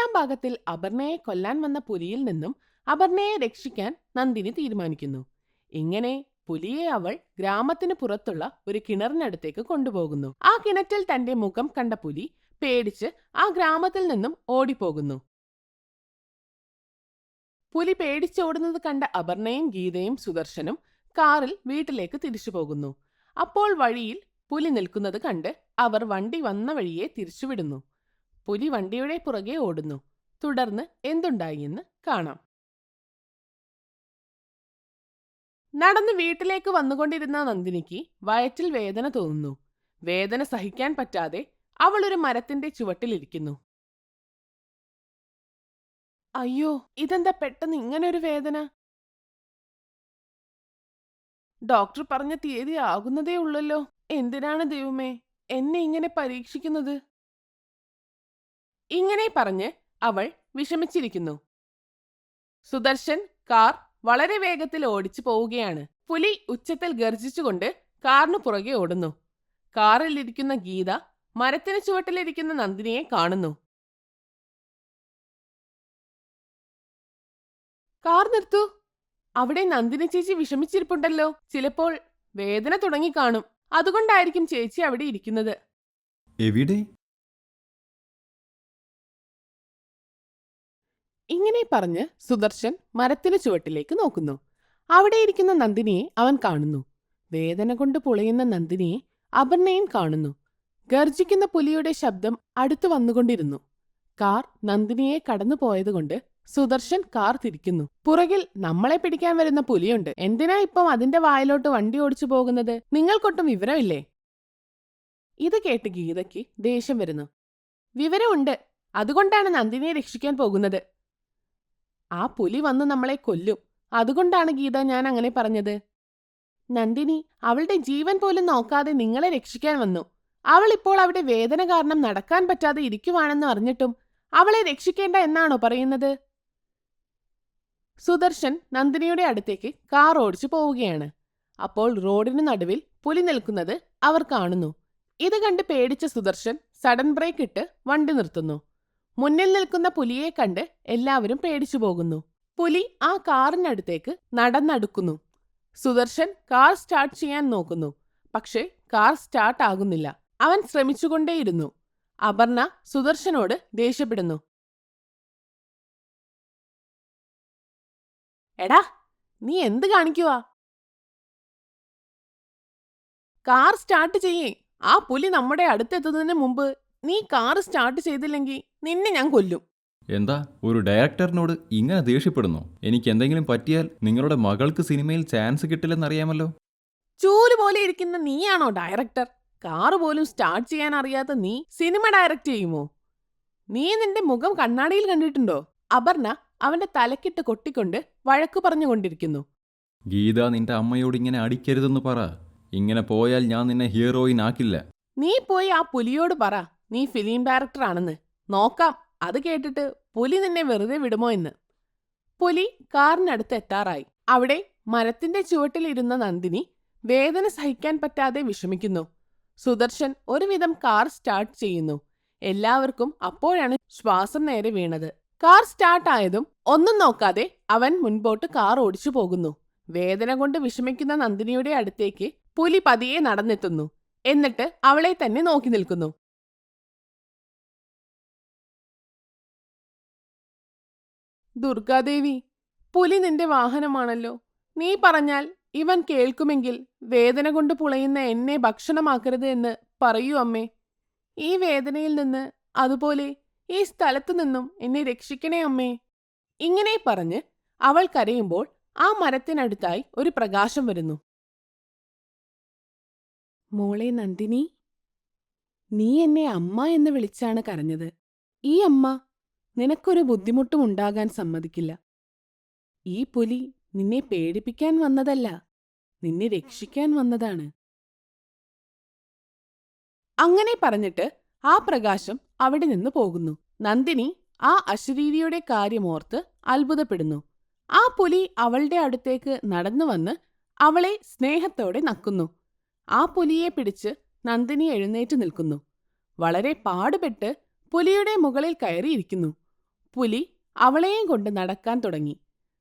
7-ാം ഭാഗത്തിൽ അപർണയെ കൊല്ലാൻ വന്ന പുലിയിൽ നിന്നും അപർണയെ രക്ഷിക്കാൻ നന്ദിനി തീരുമാനിക്കുന്നു. ഇങ്ങനെ പുലിയെ അവൾ ഗ്രാമത്തിന് പുറത്തുള്ള ഒരു കിണറിനടുത്തേക്ക് കൊണ്ടുപോകുന്നു. ആ കിണറ്റിൽ തന്റെ മുഖം കണ്ട പുലി പേടിച്ച് ആ ഗ്രാമത്തിൽ നിന്നും ഓടിപ്പോകുന്നു. പുലി പേടിച്ചോടുന്നത് കണ്ട അപർണയും ഗീതയും സുദർശനും കാറിൽ വീട്ടിലേക്ക് തിരിച്ചു പോകുന്നു. അപ്പോൾ വഴിയിൽ പുലി നിൽക്കുന്നത് കണ്ട് അവർ വണ്ടി വന്ന വഴിയെ തിരിച്ചുവിടുന്നു. പുലി വണ്ടിയുടെ പുറകെ ഓടുന്നു. തുടർന്ന് എന്തുണ്ടായി എന്ന് കാണാം. നടന്ന് വീട്ടിലേക്ക് വന്നുകൊണ്ടിരുന്ന നന്ദിനിക്ക് വയറ്റിൽ വേദന തോന്നുന്നു. വേദന സഹിക്കാൻ പറ്റാതെ അവൾ ഒരു മരത്തിന്റെ ചുവട്ടിലിരിക്കുന്നു. അയ്യോ, ഇതെന്താ പെട്ടെന്ന് ഇങ്ങനൊരു വേദന? ഡോക്ടർ പറഞ്ഞ തീയതി ആകുന്നതേ ഉള്ളല്ലോ. എന്തിനാണ് ദൈവമേ എന്നെ ഇങ്ങനെ പരീക്ഷിക്കുന്നത്? ഇങ്ങനെ പറഞ്ഞ് അവൾ വിഷമിച്ചിരിക്കുന്നു. സുദർശൻ കാർ വളരെ വേഗത്തിൽ ഓടിച്ചു പോവുകയാണ്. പുലി ഉച്ചത്തിൽ ഗർജിച്ചുകൊണ്ട് കാറിനു പുറകെ ഓടുന്നു. കാറിലിരിക്കുന്ന ഗീത മരത്തിന് ചുവട്ടിലിരിക്കുന്ന നന്ദിനിയെ കാണുന്നു. കാർ നിർത്തൂ. അവിടെ നന്ദിനി ചേച്ചി വിഷമിച്ചിരിപ്പുണ്ടല്ലോ. ചിലപ്പോൾ വേദന തുടങ്ങിക്കാണും. അതുകൊണ്ടായിരിക്കും ചേച്ചി അവിടെ ഇരിക്കുന്നത്. എവിടെ? ഇങ്ങനെ പറഞ്ഞ് സുദർശൻ മരത്തിന് ചുവട്ടിലേക്ക് നോക്കുന്നു. അവിടെ ഇരിക്കുന്ന നന്ദിനിയെ അവൻ കാണുന്നു. വേദന കൊണ്ട് പുളയുന്ന നന്ദിനിയെ അപർണയും കാണുന്നു. ഗർജിക്കുന്ന പുലിയുടെ ശബ്ദം അടുത്തു വന്നുകൊണ്ടിരുന്നു. കാർ നന്ദിനിയെ കടന്നു പോയതുകൊണ്ട് സുദർശൻ കാർ തിരിക്കുന്നു. പുറകിൽ നമ്മളെ പിടിക്കാൻ വരുന്ന പുലിയുണ്ട്. എന്തിനാ ഇപ്പം അതിന്റെ വായിലോട്ട് വണ്ടി ഓടിച്ചു പോകുന്നത്? നിങ്ങൾക്കൊട്ടും വിവരമില്ലേ? ഇത് കേട്ട് ഗീതയ്ക്ക് ദേഷ്യം വരുന്നു. വിവരമുണ്ട്, അതുകൊണ്ടാണ് നന്ദിനിയെ രക്ഷിക്കാൻ പോകുന്നത്. ആ പുലി വന്ന് നമ്മളെ കൊല്ലും. അതുകൊണ്ടാണ് ഗീത ഞാൻ അങ്ങനെ പറഞ്ഞത്. നന്ദിനി അവളുടെ ജീവൻ പോലും നോക്കാതെ നിങ്ങളെ രക്ഷിക്കാൻ വന്നു. അവൾ ഇപ്പോൾ അവിടെ വേദന കാരണം നടക്കാൻ പറ്റാതെ ഇരിക്കുവാണെന്ന് അറിഞ്ഞിട്ടും അവളെ രക്ഷിക്കേണ്ട എന്നാണോ പറയുന്നത്? സുദർശൻ നന്ദിനിയുടെ അടുത്തേക്ക് കാർ ഓടിച്ചു പോവുകയാണ്. അപ്പോൾ റോഡിനു നടുവിൽ പുലി നിൽക്കുന്നത് അവർ കാണുന്നു. ഇത് കണ്ട് പേടിച്ച സുദർശൻ സഡൻ ബ്രേക്ക് ഇട്ട് വണ്ടി നിർത്തുന്നു. മുന്നിൽ നിൽക്കുന്ന പുലിയെ കണ്ട് എല്ലാവരും പേടിച്ചു പോകുന്നു. പുലി ആ കാറിനടുത്തേക്ക് നടന്നടുക്കുന്നു. സുദർശൻ കാർ സ്റ്റാർട്ട് ചെയ്യാൻ നോക്കുന്നു. പക്ഷേ കാർ സ്റ്റാർട്ട് ആകുന്നില്ല. അവൻ ശ്രമിച്ചുകൊണ്ടേയിരുന്നു. അപർണ സുദർശനോട് ദേഷ്യപ്പെടുന്നു. എടാ, നീ എന്ത് കാണിക്കുവാ? കാർ സ്റ്റാർട്ട് ചെയ്യേ. ആ പുലി നമ്മുടെ അടുത്തെത്തുന്നതിന് മുമ്പ് നീ കാർ സ്റ്റാർട്ട് ചെയ്തില്ലെങ്കിൽ നിന്നെ ഞാൻ കൊല്ലും. എന്താ ഒരു ഡയറക്ടറിനോട് ഇങ്ങനെ ദേഷ്യപ്പെടുന്നു? എനിക്ക് എന്തെങ്കിലും പറ്റിയാൽ നിങ്ങളുടെ മകൾക്ക് സിനിമയിൽ ചാൻസ് കിട്ടില്ലെന്നറിയാമല്ലോ. ചൂല് പോലെ ഇരിക്കുന്ന നീയാണോ ഡയറക്ടർ? കാറ് പോലും സ്റ്റാർട്ട് ചെയ്യാൻ അറിയാത്ത നീ സിനിമ ഡയറക്റ്റ് ചെയ്യുമോ? നീ നിന്റെ മുഖം കണ്ണാടിയിൽ കണ്ടിട്ടുണ്ടോ? അപർണ അവന്റെ തലക്കിട്ട് കൊട്ടിക്കൊണ്ട് വഴക്കു പറഞ്ഞുകൊണ്ടിരിക്കുന്നു. ഗീത, നിന്റെ അമ്മയോട് ഇങ്ങനെ അടിക്കരുതെന്ന് പറ. ഇങ്ങനെ പോയാൽ ഞാൻ നിന്നെ ഹീറോയിൻ ആക്കില്ല. നീ പോയി ആ പുലിയോട് പറ നീ ഫിലിം ഡയറക്ടർ ആണെന്ന്. നോക്കാം അത് കേട്ടിട്ട് പുലി നിന്നെ വെറുതെ വിടുമോ എന്ന്. പുലി കാറിനടുത്ത് എത്താറായി. അവിടെ മരത്തിന്റെ ചുവട്ടിലിരുന്ന നന്ദിനി വേദന സഹിക്കാൻ പറ്റാതെ വിഷമിക്കുന്നു. സുദർശൻ ഒരുവിധം കാർ സ്റ്റാർട്ട് ചെയ്യുന്നു. എല്ലാവർക്കും അപ്പോഴാണ് ശ്വാസം നേരെ വീണത്. കാർ സ്റ്റാർട്ടായതും ഒന്നും നോക്കാതെ അവൻ മുൻപോട്ട് കാർ ഓടിച്ചു പോകുന്നു. വേദന കൊണ്ട് വിഷമിക്കുന്ന നന്ദിനിയുടെ അടുത്തേക്ക് പുലി പതിയെ നടന്നെത്തുന്നു. എന്നിട്ട് അവളെ തന്നെ നോക്കി നിൽക്കുന്നു. ദുർഗാദേവി, പുലി നിന്റെ വാഹനമാണല്ലോ. നീ പറഞ്ഞാൽ ഇവൻ കേൾക്കുമെങ്കിൽ വേദന കൊണ്ട് പുളയുന്ന എന്നെ ഭക്ഷണമാക്കരുത് എന്ന് പറയൂ അമ്മേ. ഈ വേദനയിൽ നിന്ന്, അതുപോലെ ഈ സ്ഥലത്തു നിന്നും എന്നെ രക്ഷിക്കണേ അമ്മേ. ഇങ്ങനെ പറഞ്ഞ് അവൾ കരയുമ്പോൾ ആ മരത്തിനടുത്തായി ഒരു പ്രകാശം വരുന്നു. മോളെ നന്ദിനി, നീ എന്നെ അമ്മ എന്ന് വിളിച്ചാണ് കരഞ്ഞത്. ഈ അമ്മ നിനക്കൊരു ബുദ്ധിമുട്ടും ഉണ്ടാകാൻ സമ്മതിക്കില്ല. ഈ പുലി നിന്നെ പേടിപ്പിക്കാൻ വന്നതല്ല, നിന്നെ രക്ഷിക്കാൻ വന്നതാണ്. അങ്ങനെ പറഞ്ഞിട്ട് ആ പ്രകാശം അവിടെ നിന്ന് പോകുന്നു. നന്ദിനി ആ അശരീരിയുടെ കാര്യമോർത്ത് അത്ഭുതപ്പെടുന്നു. ആ പുലി അവളുടെ അടുത്തേക്ക് നടന്നു വന്ന് അവളെ സ്നേഹത്തോടെ നക്കുന്നു. ആ പുലിയെ പിടിച്ച് നന്ദിനി എഴുന്നേറ്റ് നിൽക്കുന്നു. വളരെ പാടുപെട്ട് പുലിയുടെ മുകളിൽ കയറിയിരിക്കുന്നു. പുലി അവളെയും കൊണ്ട് നടക്കാൻ തുടങ്ങി.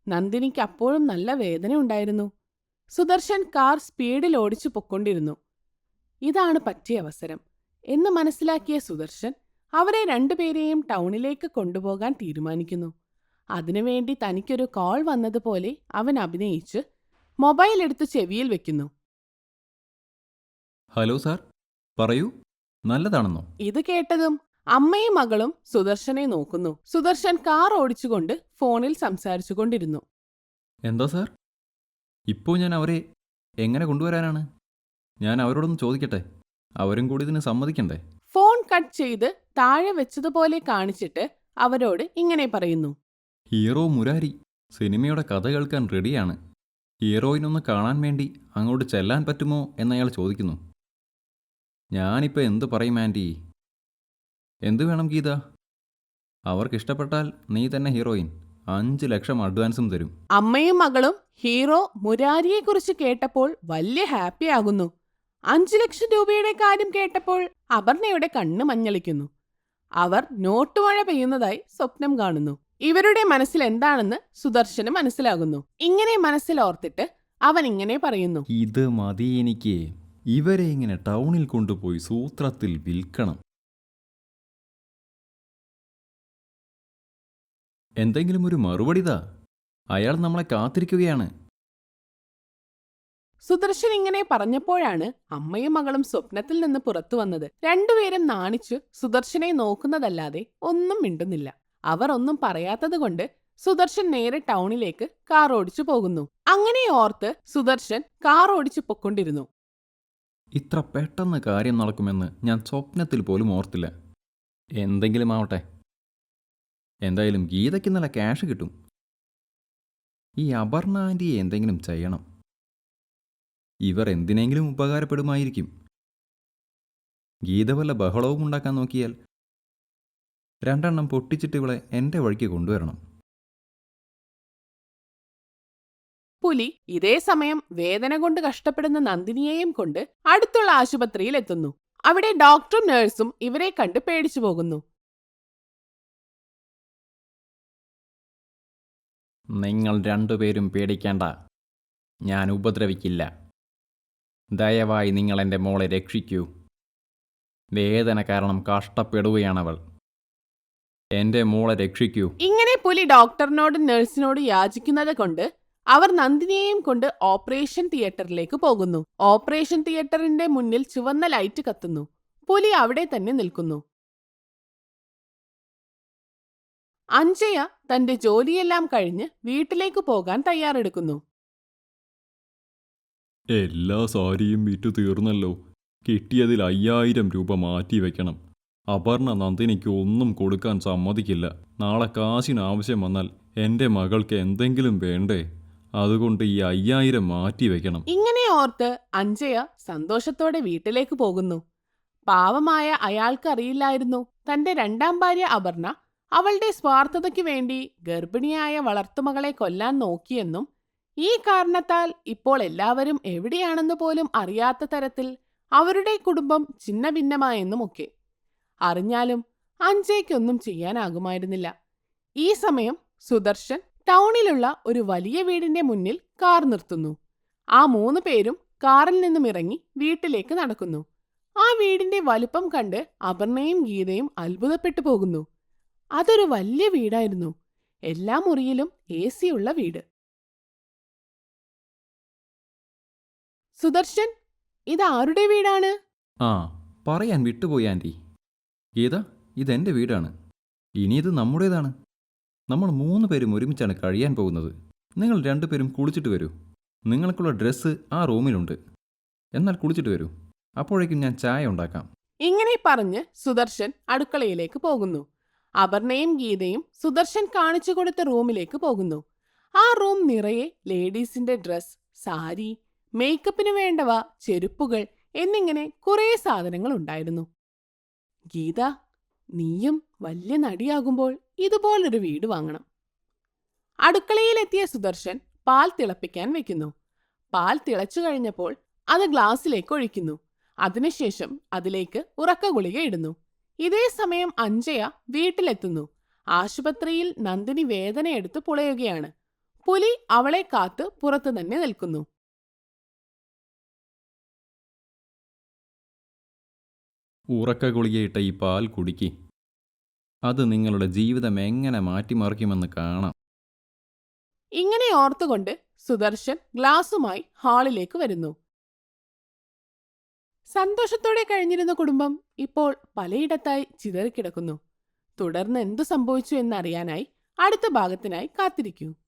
നന്ദിനിക്ക് അപ്പോഴും നല്ല വേദന ഉണ്ടായിരുന്നു. സുദർശൻ കാർ സ്പീഡിൽ ഓടിച്ചു പൊക്കൊണ്ടിരുന്നു. ഇതാണ് പറ്റിയ അവസരം എന്ന് മനസ്സിലാക്കിയ സുദർശൻ അവരെ രണ്ടുപേരെയും ടൗണിലേക്ക് കൊണ്ടുപോകാൻ തീരുമാനിക്കുന്നു. അതിനുവേണ്ടി തനിക്കൊരു കോൾ വന്നതുപോലെ അവൻ അഭിനയിച്ച് മൊബൈൽ എടുത്ത് ചെവിയിൽ വെക്കുന്നു. ഹലോ സാർ, പറയൂ, നല്ലതാണെന്നോ? ഇത് കേട്ടതും അമ്മയും മകളും സുദർശനെ നോക്കുന്നു. സുദർശൻ കാർ ഓടിച്ചുകൊണ്ട് ഫോണിൽ സംസാരിച്ചു കൊണ്ടിരുന്നു. എന്താ സാർ, ഇപ്പോൾ ഞാൻ അവരെ എങ്ങനെ കൊണ്ടുവരാനാണ്? ഞാൻ അവരോടൊന്ന് ചോദിക്കട്ടെ, അവരും കൂടി ഇതിന് സമ്മതിക്കണ്ടേ? ഫോൺ കട്ട് ചെയ്ത് താഴെ വെച്ചതുപോലെ കാണിച്ചിട്ട് അവരോട് ഇങ്ങനെ പറയുന്നു. ഹീറോ മുരാരി സിനിമയുടെ കഥ കേൾക്കാൻ റെഡിയാണ്. ഹീറോയിനൊന്ന് കാണാൻ വേണ്ടി അങ്ങോട്ട് ചെല്ലാൻ പറ്റുമോ എന്നയാൾ ചോദിക്കുന്നു. ഞാനിപ്പോൾ എന്തു പറയും ആൻറ്റി? എന്തു വേണം ഗീത? അവർക്കിഷ്ടപ്പെട്ടാൽ നീ തന്നെ ഹീറോയിൻ. 5 ലക്ഷം അഡ്വാൻസും തരും. അമ്മയും മകളും ഹീറോ മുരാരിയെക്കുറിച്ച് കേട്ടപ്പോൾ വലിയ ഹാപ്പി ആകുന്നു. 5 ലക്ഷം രൂപയുടെ കാര്യം കേട്ടപ്പോൾ അപർണയുടെ കണ്ണ് മഞ്ഞളിക്കുന്നു. അവർ നോട്ടുമഴ പെയ്യുന്നതായി സ്വപ്നം കാണുന്നു. ഇവരുടെ മനസ്സിൽ എന്താണെന്ന് സുദർശന് മനസ്സിലാകുന്നു. ഇങ്ങനെ മനസ്സിലോർത്തിട്ട് അവൻ ഇങ്ങനെ പറയുന്നു. ഇത് മതി എനിക്ക്. ഇവരെ ഇങ്ങനെ ടൗണിൽ കൊണ്ടുപോയി സൂത്രത്തിൽ വിൽക്കണം. എന്തെങ്കിലും ഒരു മറുപടിതാ, അയാൾ നമ്മളെ കാത്തിരിക്കുകയാണ്. സുദർശൻ ഇങ്ങനെ പറഞ്ഞപ്പോഴാണ് അമ്മയും മകളും സ്വപ്നത്തിൽ നിന്ന് പുറത്തു വന്നത്. രണ്ടുപേരും നാണിച്ചു സുദർശനെ നോക്കുന്നതല്ലാതെ ഒന്നും മിണ്ടുന്നില്ല. അവർ ഒന്നും പറയാത്തതുകൊണ്ട് സുദർശൻ നേരെ ടൗണിലേക്ക് കാർ ഓടിച്ചു പോകുന്നു. അങ്ങനെ ഓർത്ത് സുദർശൻ കാർ ഓടിച്ചു പൊക്കൊണ്ടിരുന്നു. ഇത്ര പെട്ടെന്ന് കാര്യം നടക്കുമെന്ന് ഞാൻ സ്വപ്നത്തിൽ പോലും ഓർത്തില്ല. എന്തെങ്കിലും ആവട്ടെ, എന്തായാലും ഗീതയ്ക്ക് നല്ല ക്യാഷ് കിട്ടും. ഈ അപർണ ആൻറ്റിയെ എന്തെങ്കിലും ചെയ്യണം. ഇവർ എന്തിനെങ്കിലും ഉപകാരപ്പെടുമായിരിക്കും. ഗീത വല്ല ബഹളവും ഉണ്ടാക്കാൻ നോക്കിയാൽ 2 എണ്ണം പൊട്ടിച്ചിട്ട് ഇവളെ എൻ്റെ വഴിക്ക് കൊണ്ടുവരണം. പുലി ഇതേ സമയം വേദന കൊണ്ട് കഷ്ടപ്പെടുന്ന നന്ദിനിയെയും കൊണ്ട് അടുത്തുള്ള ആശുപത്രിയിൽ എത്തുന്നു. അവിടെ ഡോക്ടറും നഴ്സും ഇവരെ കണ്ട് പേടിച്ചു പോകുന്നു. നിങ്ങൾ രണ്ടുപേരും പേടിക്കേണ്ട, ഞാൻ ഉപദ്രവിക്കില്ല. ദയവായി നിങ്ങൾ എൻ്റെ മോളെ രക്ഷിക്കൂ. വേദന കാരണം കഷ്ടപ്പെടുകയാണവൾ. എൻ്റെ മോളെ രക്ഷിക്കൂ. ഇങ്ങനെ പുലി ഡോക്ടറിനോടും നഴ്സിനോട് യാചിക്കുന്നത് കൊണ്ട് അവർ നന്ദിനിയെയും കൊണ്ട് ഓപ്പറേഷൻ തിയേറ്ററിലേക്ക് പോകുന്നു. ഓപ്പറേഷൻ തിയേറ്ററിന്റെ മുന്നിൽ ചുവന്ന ലൈറ്റ് കത്തുന്നു. പുലി അവിടെ തന്നെ നിൽക്കുന്നു. അഞ്ജയ തന്റെ ജോലിയെല്ലാം കഴിഞ്ഞ് വീട്ടിലേക്ക് പോകാൻ തയ്യാറെടുക്കുന്നു. എല്ലാ സാരിയും വിറ്റു തീർന്നല്ലോ. കിട്ടിയതിൽ 5000 രൂപ മാറ്റി വെക്കണം. അപർണ നന്ദിനിക്ക് ഒന്നും കൊടുക്കാൻ സമ്മതിക്കില്ല. നാളെ കാശിന് ആവശ്യം വന്നാൽ എൻ്റെ മകൾക്ക് എന്തെങ്കിലും വേണ്ടേ? അതുകൊണ്ട് ഈ 5000 മാറ്റി വെക്കണം. ഇങ്ങനെ ഓർത്ത് അഞ്ജയ സന്തോഷത്തോടെ വീട്ടിലേക്ക് പോകുന്നു. പാവമായ അയാൾക്കറിയില്ലായിരുന്നു തന്റെ 2ാം ഭാര്യ അപർണ അവളുടെ സ്വാർത്ഥതയ്ക്ക് വേണ്ടി ഗർഭിണിയായ വളർത്തുമകളെ കൊല്ലാൻ നോക്കിയെന്നും ഈ കാരണത്താൽ ഇപ്പോൾ എല്ലാവരും എവിടെയാണെന്ന് പോലും അറിയാത്ത തരത്തിൽ അവരുടെ കുടുംബം ഛിന്നഭിന്നമായെന്നുമൊക്കെ. അറിഞ്ഞാലും അഞ്ജയ്ക്കൊന്നും ചെയ്യാനാകുമായിരുന്നില്ല. ഈ സമയം സുദർശൻ ടൗണിലുള്ള ഒരു വലിയ വീടിന്റെ മുന്നിൽ കാർ നിർത്തുന്നു. ആ 3 പേരും കാറിൽ നിന്നും ഇറങ്ങി വീട്ടിലേക്ക് നടക്കുന്നു. ആ വീടിന്റെ വലുപ്പം കണ്ട് അപർണയും ഗീതയും അത്ഭുതപ്പെട്ടു പോകുന്നു. അതൊരു വലിയ വീടായിരുന്നു. എല്ലാ മുറിയിലും AC ഉള്ള വീട്. സുദർശൻ, ഇത് ആരുടെ വീടാണ്? ആ, പറയാൻ വിട്ടുപോയി ആൻറ്റി. ഗീത, ഇതെൻ്റെ വീടാണ്. ഇനി ഇത് നമ്മുടേതാണ്. നമ്മൾ 3 പേരും ഒരുമിച്ചാണ് കഴിയാൻ പോകുന്നത്. നിങ്ങൾ 2 പേരും കുളിച്ചിട്ട് വരൂ. നിങ്ങൾക്കുള്ള ഡ്രസ്സ് ആ റൂമിലുണ്ട്. എന്നാൽ കുളിച്ചിട്ട് വരൂ. അപ്പോഴേക്കും ഞാൻ ചായ ഉണ്ടാക്കാം. ഇങ്ങനെ പറഞ്ഞ് സുദർശൻ അടുക്കളയിലേക്ക് പോകുന്നു. അപർണയും ഗീതയും സുദർശൻ കാണിച്ചു കൊടുത്ത റൂമിലേക്ക് പോകുന്നു. ആ റൂം നിറയെ ലേഡീസിന്റെ ഡ്രസ്, സാരി, മേക്കപ്പിന് വേണ്ടവ, ചെരുപ്പുകൾ എന്നിങ്ങനെ കുറേ സാധനങ്ങൾ ഉണ്ടായിരുന്നു. ഗീത, നീയും വലിയ നടിയാകുമ്പോൾ ഇതുപോലൊരു വീട് വാങ്ങണം. അടുക്കളയിലെത്തിയ സുദർശൻ പാൽ തിളപ്പിക്കാൻ വെക്കുന്നു. പാൽ തിളച്ചു കഴിഞ്ഞപ്പോൾ അത് ഗ്ലാസ്സിലേക്ക് ഒഴിക്കുന്നു. അതിനുശേഷം അതിലേക്ക് ഉറക്ക ഗുളിക ഇടുന്നു. ഇതേ സമയം അഞ്ജയ വീട്ടിലെത്തുന്നു. ആശുപത്രിയിൽ നന്ദിനി വേദനയെടുത്ത് പുളയുകയാണ്. പുലി അവളെ കാത്ത് പുറത്തു തന്നെ നിൽക്കുന്നു. ഉറക്ക ഗുളികയിട്ട ഈ പാൽ കുടിക്കി. അത് നിങ്ങളുടെ ജീവിതം എങ്ങനെ മാറ്റിമറിക്കുമെന്ന് കാണാം. ഇങ്ങനെ ഓർത്തുകൊണ്ട് സുദർശൻ ഗ്ലാസുമായി ഹാളിലേക്ക് വരുന്നു. സന്തോഷത്തോടെ കഴിഞ്ഞിരുന്ന കുടുംബം ഇപ്പോൾ പലയിടത്തായി ചിതറിക്കിടക്കുന്നു. തുടർന്ന് എന്തു സംഭവിച്ചു എന്നറിയാനായി അടുത്ത ഭാഗത്തിനായി കാത്തിരിക്കൂ.